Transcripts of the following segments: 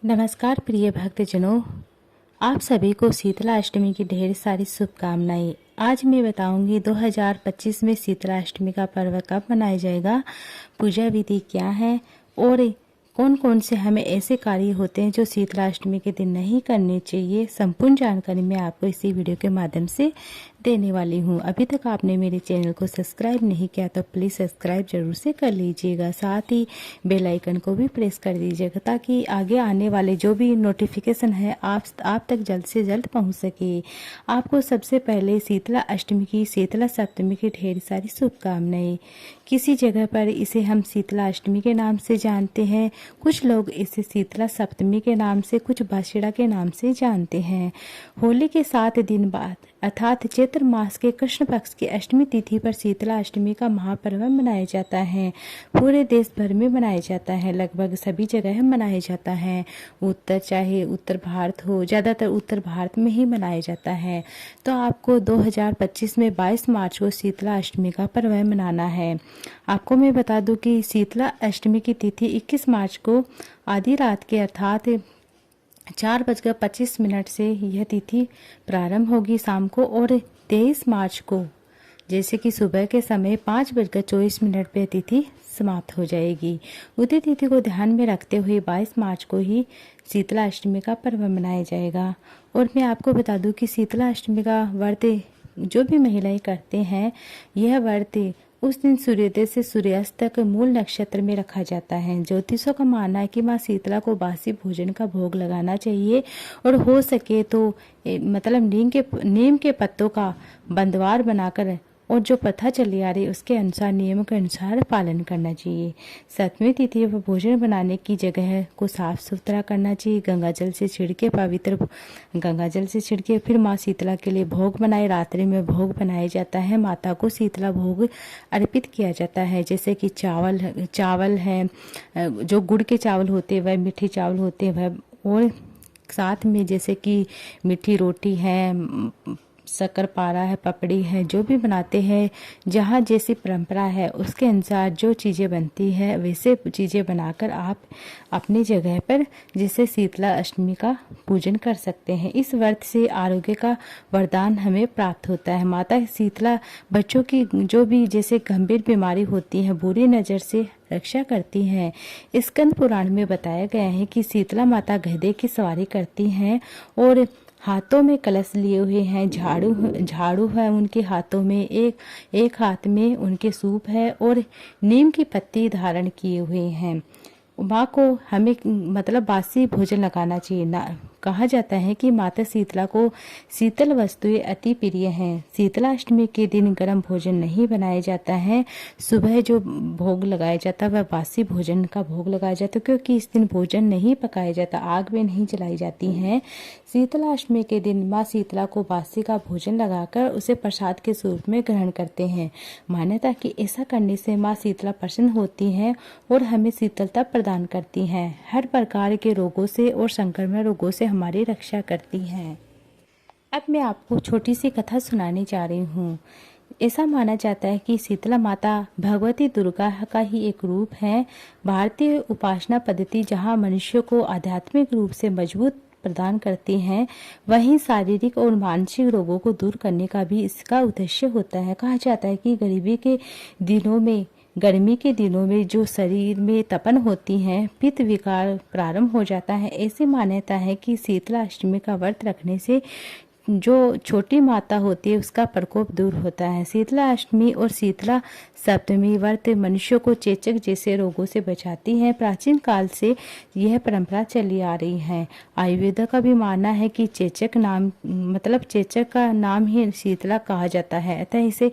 नमस्कार प्रिय भक्तजनों, आप सभी को शीतला अष्टमी की ढेर सारी शुभकामनाएं। आज मैं बताऊंगी 2025 में शीतला अष्टमी का पर्व कब मनाया जाएगा, पूजा विधि क्या है और कौन कौन से हमें ऐसे कार्य होते हैं जो शीतला अष्टमी के दिन नहीं करने चाहिए। संपूर्ण जानकारी मैं आपको इसी वीडियो के माध्यम से देने वाली हूँ। अभी तक आपने मेरे चैनल को सब्सक्राइब नहीं किया तो प्लीज़ सब्सक्राइब जरूर से कर लीजिएगा, साथ ही बेल आइकन को भी प्रेस कर दीजिएगा ताकि आगे आने वाले जो भी नोटिफिकेशन है आप तक जल्द से जल्द पहुँच सके। आपको सबसे पहले शीतला अष्टमी की, शीतला सप्तमी की ढेर सारी शुभकामनाएं। किसी जगह पर इसे हम शीतला अष्टमी के नाम से जानते हैं, कुछ लोग इसे शीतला सप्तमी के नाम से, कुछ बछड़ा के नाम से जानते हैं। होली के 7 दिन बाद अर्थात चैत्र मास के कृष्ण पक्ष की अष्टमी तिथि पर शीतला अष्टमी का महापर्व मनाया जाता है। पूरे देश भर में मनाया जाता है, लगभग सभी जगह मनाया जाता है। चाहे उत्तर भारत हो, ज़्यादातर उत्तर भारत में ही मनाया जाता है। तो आपको 2025 में 22 मार्च को शीतला अष्टमी का पर्व मनाना है। आपको मैं बता दूं कि शीतला अष्टमी की तिथि 21 मार्च को आधी रात के अर्थात 4:25 से यह तिथि प्रारंभ होगी शाम को, और 23 मार्च को जैसे कि सुबह के समय 5:24 पे तिथि समाप्त हो जाएगी। उदय तिथि को ध्यान में रखते हुए 22 मार्च को ही शीतला अष्टमी का पर्व मनाया जाएगा। और मैं आपको बता दूं कि शीतला अष्टमी का व्रत जो भी महिलाएं करते हैं, यह व्रत उस दिन सूर्योदय से सूर्यास्त तक मूल नक्षत्र में रखा जाता है। ज्योतिषों का मानना है कि माँ शीतला को बासी भोजन का भोग लगाना चाहिए और हो सके तो मतलब नीम के पत्तों का बंदवार बनाकर और जो प्रथा चली आ रही है उसके अनुसार, नियमों के अनुसार पालन करना चाहिए। 7वीं तिथि पर भोजन बनाने की जगह को साफ सुथरा करना चाहिए। गंगाजल से छिड़के, पवित्र गंगाजल से छिड़के फिर माँ शीतला के लिए भोग बनाए। रात्रि में भोग बनाया जाता है, माता को शीतला भोग अर्पित किया जाता है, जैसे कि चावल है, जो गुड़ के चावल होते हैं वह, मीठे चावल होते हैं वह, और साथ में जैसे कि मीठी रोटी है, शक्कर पारा है, पपड़ी है, जो भी बनाते हैं, जहाँ जैसी परंपरा है उसके अनुसार जो चीज़ें बनती है वैसे चीज़ें बनाकर आप अपनी जगह पर जैसे शीतला अष्टमी का पूजन कर सकते हैं। इस व्रत से आरोग्य का वरदान हमें प्राप्त होता है। माता शीतला बच्चों की जो भी जैसे गंभीर बीमारी होती है, बुरी नज़र से रक्षा करती हैं। स्कंद पुराण में बताया गया है कि शीतला माता गधे की सवारी करती हैं और हाथों में कलश लिए हुए हैं, झाड़ू है उनके हाथों में, एक हाथ में उनके सूप है और नीम की पत्ती धारण किए हुए हैं। माँ को हमें मतलब बासी भोजन लगाना चाहिए ना। कहा जाता है कि माता शीतला को शीतल वस्तुएं अति प्रिय हैं। शीतला अष्टमी के दिन गर्म भोजन नहीं बनाया जाता है। सुबह जो भोग लगाया जाता है वह बासी भोजन का भोग लगाया जाता है, क्योंकि इस दिन भोजन नहीं पकाया जाता, आग में नहीं जलाई जाती हैं। शीतला अष्टमी के दिन माँ शीतला को बासी का भोजन लगाकर उसे प्रसाद के स्वरूप में ग्रहण करते हैं। मान्यता कि ऐसा करने से माँ शीतला प्रसन्न होती हैं और हमें शीतलता प्रदान करती हैं, हर प्रकार के रोगों से और संक्रमण रोगों से हमारी रक्षा करती हैं। अब मैं आपको छोटी सी कथा सुनाने जा रही हूँ। ऐसा माना जाता है कि शीतला माता भगवती दुर्गा का ही एक रूप है। भारतीय उपासना पद्धति जहाँ मनुष्य को आध्यात्मिक रूप से मजबूत प्रदान करती हैं, वहीं शारीरिक और मानसिक रोगों को दूर करने का भी इसका उद्देश्य होता है। कहा जाता है कि गर्मी के दिनों में जो शरीर में तपन होती है, पित्त विकार प्रारंभ हो जाता है। ऐसी मान्यता है कि शीतला अष्टमी का व्रत रखने से जो छोटी माता होती है उसका प्रकोप दूर होता है। शीतला अष्टमी और शीतला सप्तमी व्रत मनुष्य को चेचक जैसे रोगों से बचाती है। प्राचीन काल से यह परंपरा चली आ रही है। आयुर्वेद का भी मानना है कि चेचक का नाम ही शीतला कहा जाता है, अतः इसे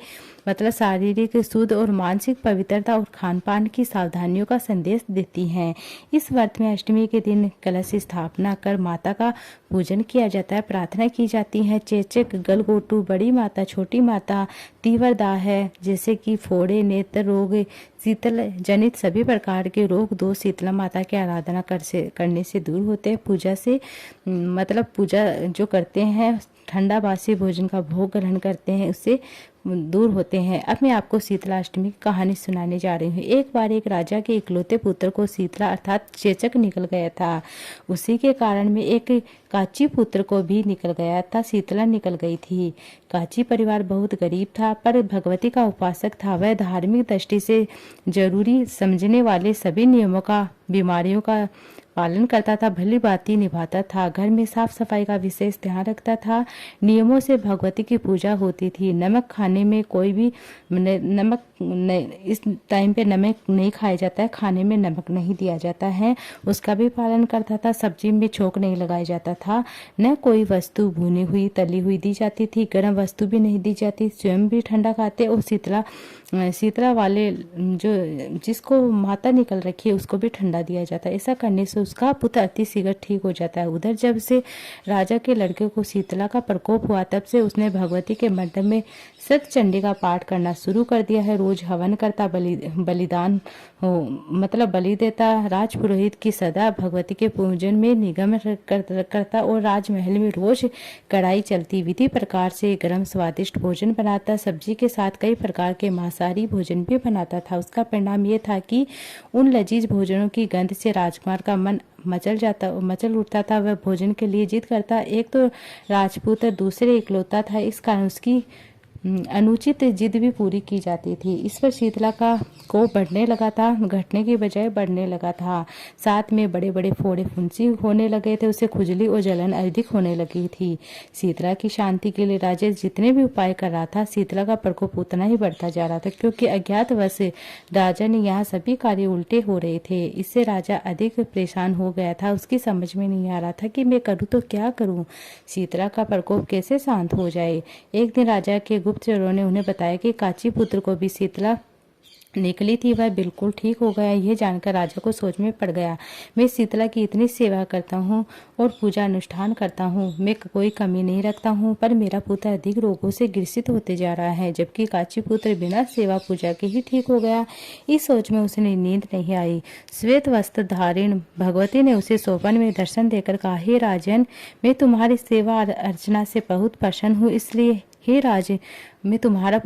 शारीरिक शुद्ध और मानसिक पवित्रता और खान पान की सावधानियों का संदेश देती हैं। इस व्रत में अष्टमी के दिन कलश स्थापना कर माता का पूजन किया जाता है, प्रार्थना की जाती है। चेचक, गलगोटू, बड़ी माता, छोटी माता, तीवर दाह है जैसे कि फोड़े, नेत्र रोग, शीतल जनित सभी प्रकार के रोग दोष शीतला माता की आराधना करने से दूर होते हैं। पूजा जो करते हैं ठंडा बासी भोजन का भोग ग्रहण करते हैं उससे दूर होते हैं। अब मैं आपको शीतला अष्टमी की कहानी सुनाने जा रही हूँ। एक बार एक राजा के इकलौते पुत्र को शीतला अर्थात चेचक निकल गया था। उसी के कारण में एक काची पुत्र को भी निकल गया था, शीतला निकल गई थी। काची परिवार बहुत गरीब था पर भगवती का उपासक था। वह धार्मिक दृष्टि से जरूरी समझने वाले सभी नियमों का, बीमारियों का पालन करता था, भली भांति निभाता था। घर में साफ सफाई का विशेष ध्यान रखता था। नियमों से भगवती की पूजा होती थी। नमक खाने में कोई भी नमक इस टाइम पे नमक नहीं खाया जाता है, खाने में नमक नहीं दिया जाता है, उसका भी पालन करता था। सब्जी में छोंक नहीं लगाया जाता था। न कोई वस्तु भुनी हुई तली हुई दी जाती थी, गर्म वस्तु भी नहीं दी जाती। स्वयं भी ठंडा खाते और शीतला वाले जिसको माता निकल रखी है उसको भी ठंडा दिया जाता है। ऐसा करने से उसका पुत्र अति शीघ्र ठीक हो जाता है। उधर जब से राजा के लड़के को शीतला का प्रकोप हुआ तब से उसने भगवती के मंडप में सतचंडी का पाठ करना शुरू कर दिया है। रोज हवन करता, बलिदान मतलब बलि देता। राजपुरोहित की सदा भगवती के पूजन में निगम करता और राजमहल में रोज कढ़ाई चलती। विधि प्रकार से गर्म स्वादिष्ट भोजन बनाता। सब्जी के साथ कई प्रकार के मांसाहारी भोजन भी बनाता था। उसका परिणाम ये था कि उन लजीज भोजनों की गंध से राजकुमार का मन मचल उठता था। वह भोजन के लिए जिद करता। एक तो राजपूत दूसरे इकलौता था, इस कारण उसकी अनुचित जिद भी पूरी की जाती थी। इस पर शीतला का को बढ़ने लगा था, घटने की बजाय बढ़ने लगा था। साथ में बड़े बड़े फोड़े फुंसी होने लगे थे। उसे खुजली और जलन अधिक होने लगी थी। शीतला की शांति के लिए राजा जितने भी उपाय कर रहा था, शीतला का प्रकोप उतना ही बढ़ता जा रहा था, क्योंकि अज्ञातवश राजा ने यहाँ सभी कार्य उल्टे हो रहे थे। इससे राजा अधिक परेशान हो गया था। उसकी समझ में नहीं आ रहा था कि मैं करूँ तो क्या करूँ, शीतला का प्रकोप कैसे शांत हो जाए। एक दिन राजा के गुप्तचरों ने उन्हें बताया कि काची पुत्र को भी शीतला निकली थी। वह बिल्कुल ठीक हो गया। यह जानकर राजा को सोच में पड़ गया। मैं शीतला की इतनी सेवा करता हूँ और पूजा अनुष्ठान करता हूँ, मैं कोई कमी नहीं रखता हूँ, पर मेरा पुत्र अधिक रोगों से ग्रसित होते जा रहा है, जबकि काची पुत्र बिना सेवा पूजा के ही ठीक हो गया। इस सोच में उसे नींद नहीं आई। श्वेत वस्त्र धारिण भगवती ने उसे स्वप्न में दर्शन देकर कहा, हे राजन, मैं तुम्हारी सेवा अर्चना से बहुत प्रसन्न हूँ, इसलिए हे राज मैं तुम्हारा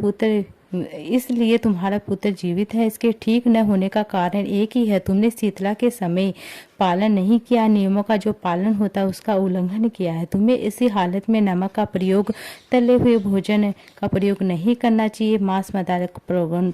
पुत्र जीवित है। इसके ठीक न होने का कारण एक ही है, तुमने शीतला के समय पालन नहीं किया। नियमों का जो पालन होता है उसका उल्लंघन किया है। तुम्हें इसी हालत में नमक का प्रयोग, तले हुए भोजन का प्रयोग नहीं करना चाहिए, मांस मदार का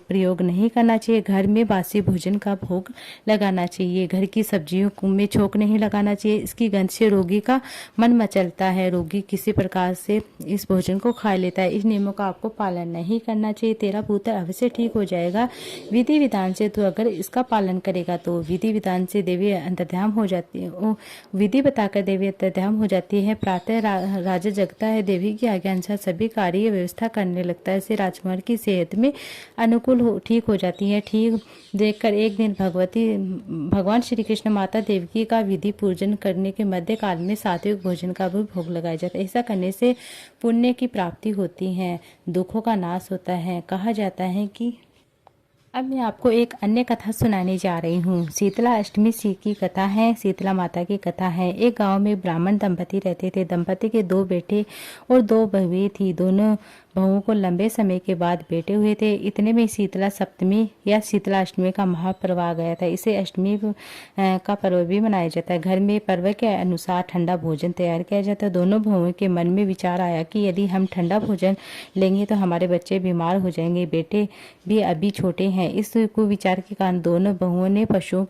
प्रयोग नहीं करना चाहिए, घर में बासी भोजन का भोग लगाना चाहिए, घर की सब्जियों में छोंक नहीं लगाना चाहिए। इसकी गंध से रोगी का मन मचलता है, रोगी किसी प्रकार से इस भोजन को खा लेता है। इस नियमों का आपको पालन नहीं करना चाहिए। तेरा पुत्र अवश्य ठीक हो जाएगा। विधि विधान से तू अगर इसका पालन करेगा तो विधि विधान से देवी अंतर्ध्यान हो जाती है। विधि बताकर देवी अंतर्ध्यान हो जाती है। प्रातः राजा जगता है, देवी की आज्ञा अनुसार सभी कार्य व्यवस्था करने लगता है। इससे राजकुमार की सेहत में अनुकूल ठीक हो जाती है। ठीक देखकर एक दिन भगवान श्री कृष्ण माता देवकी का विधि पूजन करने के मध्य काल में सात्विक भोजन का भी भोग लगाया जाता है। ऐसा करने से पुण्य की प्राप्ति होती है, दुखों का नाश होता है। कहा जाता है कि अब मैं आपको एक अन्य कथा सुनाने जा रही हूँ। शीतला अष्टमी की कथा है, शीतला माता की कथा है। एक गांव में ब्राह्मण दंपति रहते थे। दंपति के 2 बेटे और 2 बहुएं थी। दोनों बहुओं को लंबे समय के बाद बेटे हुए थे। इतने में शीतला सप्तमी या शीतला अष्टमी का महापर्व आ गया था। इसे अष्टमी का पर्व भी मनाया जाता है। घर में पर्व के अनुसार ठंडा भोजन तैयार किया जाता है। दोनों बहुओं के मन में विचार आया कि यदि हम ठंडा भोजन लेंगे तो हमारे बच्चे बीमार हो जाएंगे, बेटे भी अभी छोटे हैं। इस कुविचार के कारण दोनों बहुओं ने पशुओं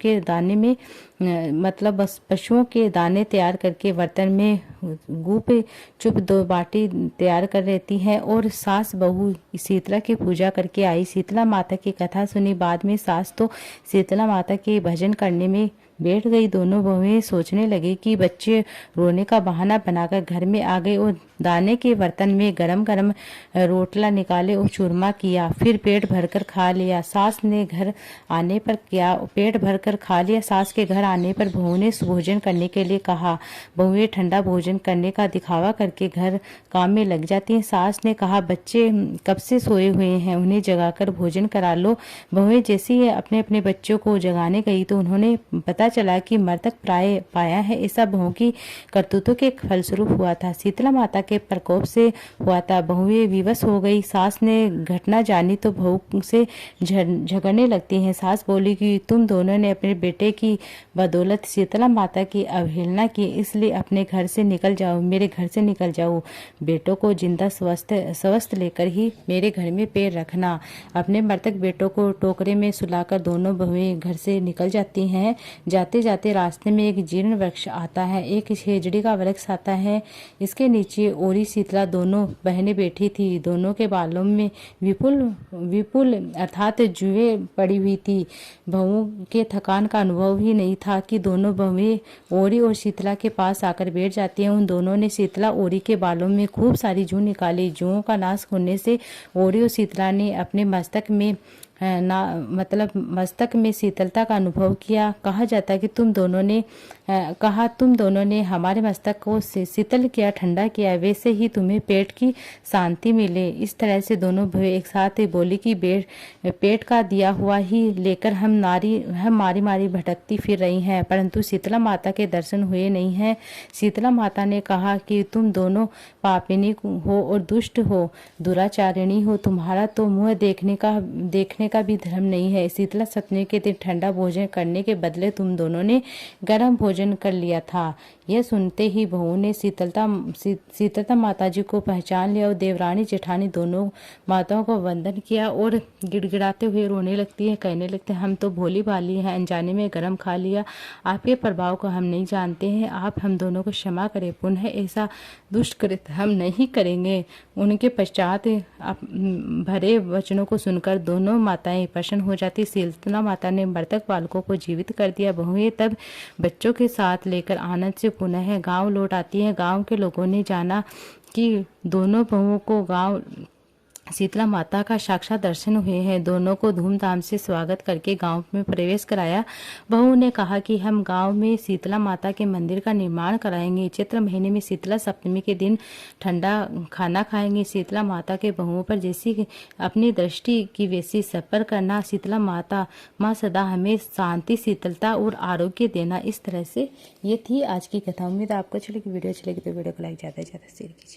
के दाने तैयार करके बर्तन में गू पे चुप 2 बाटी तैयार कर रहती है और सास बहू शीतला की पूजा करके आई। शीतला माता की कथा सुनी। बाद में सास तो शीतला माता के भजन करने में बैठ गई। दोनों बहुएं सोचने लगी कि बच्चे रोने का बहाना बनाकर घर में आ गए और दाने के बर्तन में गरम गरम रोटला निकाले और चूरमा किया, फिर पेट भरकर खा लिया। सास ने घर आने पर पेट भरकर खा लिया। सास के घर आने पर बहू ने भोजन करने के लिए कहा। बहुएं ठंडा भोजन करने का दिखावा करके घर काम में लग जाती हैं। सास ने कहा, बच्चे कब से सोए हुए हैं, उन्हें जगाकर भोजन करा लो। बहुएं जैसे ही अपने अपने बच्चों को जगाने गई तो उन्होंने पता पता चला कि मृतक प्राय पाया है। ऐसा बहू की करतूतों के फलस्वरूप हुआ था। शीतला माता के प्रकोप से हुआ था। बहुएं विवश हो गई। सास ने घटना जानी तो बहू से झगड़ने लगती हैं। सास बोली कि तुम दोनों ने अपने बेटे की बदौलत शीतला माता की अवहेलना की, इसलिए अपने घर से निकल जाओ, मेरे घर से निकल जाओ। बेटों को जिंदा स्वस्थ लेकर ही मेरे घर में पैर रखना। अपने मृतक बेटों को टोकरे में सुलाकर दोनों बहुएं घर से निकल जाती हैं। जाते जाते रास्ते में एक जीर्ण वृक्ष आता है, एक खेजड़ी का वृक्ष आता है। इसके नीचे ओरी शीतला दोनों बहनें बैठी थी। दोनों के बालों में विपुल अर्थात जुएं पड़ी हुई थी। बहुओं के थकान का अनुभव ही नहीं था कि दोनों बहुएं ओरी और शीतला के पास आकर बैठ जाती हैं। उन दोनों ने शीतला ओरी के बालों में खूब सारी जूं निकाली। जूओं का नाश होने से ओरी और शीतला ने अपने मस्तक में शीतलता का अनुभव किया। कहा जाता है कि तुम दोनों ने हमारे मस्तक को शीतल किया, ठंडा किया, वैसे ही तुम्हें पेट की शांति मिले। इस तरह से दोनों भाई एक साथ बोली कि पेट का दिया हुआ ही लेकर हम मारी मारी भटकती फिर रही हैं, परंतु शीतला माता के दर्शन हुए नहीं हैं। शीतला माता ने कहा कि तुम दोनों पापिनी हो और दुष्ट हो, दुराचारिणी हो। तुम्हारा तो मुंह देखने का भी धर्म नहीं है। शीतला सप्तमी के दिन ठंडा भोजन करने के बदले तुम दोनों ने गर्म भोजन कर लिया था। यह सुनते ही बहू ने शीतलता माताजी को पहचान लिया और देवरानी जेठानी दोनों माताओं को वंदन किया और गिड़गिड़ाते हुए रोने लगती है। कहने लगते हैं, हम तो भोली भाली हैं, अनजाने में गरम खा लिया। आपके प्रभाव को हम नहीं जानते हैं। आप हम दोनों को क्षमा करें। पुनः ऐसा दुष्कृत्य हम नहीं करेंगे। उनके पश्चात भरे वचनों को सुनकर दोनों माताएं प्रसन्न हो जाती। शीतला माता ने मृतक बालकों को जीवित कर दिया। बहुएं तब बच्चों के साथ लेकर आनंद से पुनः गांव लौट आती हैं। गांव के लोगों ने जाना कि दोनों बहुओं को गांव शीतला माता का साक्षात दर्शन हुए हैं। दोनों को धूमधाम से स्वागत करके गांव में प्रवेश कराया। बहू ने कहा कि हम गांव में शीतला माता के मंदिर का निर्माण कराएंगे। चैत्र महीने में शीतला सप्तमी के दिन ठंडा खाना खाएंगे। शीतला माता के बहुओं पर जैसी अपनी दृष्टि की वैसी सब पर करना। शीतला माता माँ सदा हमें शांति, शीतलता और आरोग्य देना। इस तरह से ये थी आज की कथा। उम्मीद आपको अच्छी लगी। वीडियो अच्छी लगी तो वीडियो को लाइक ज़्यादा से ज़्यादा शेयर कीजिए।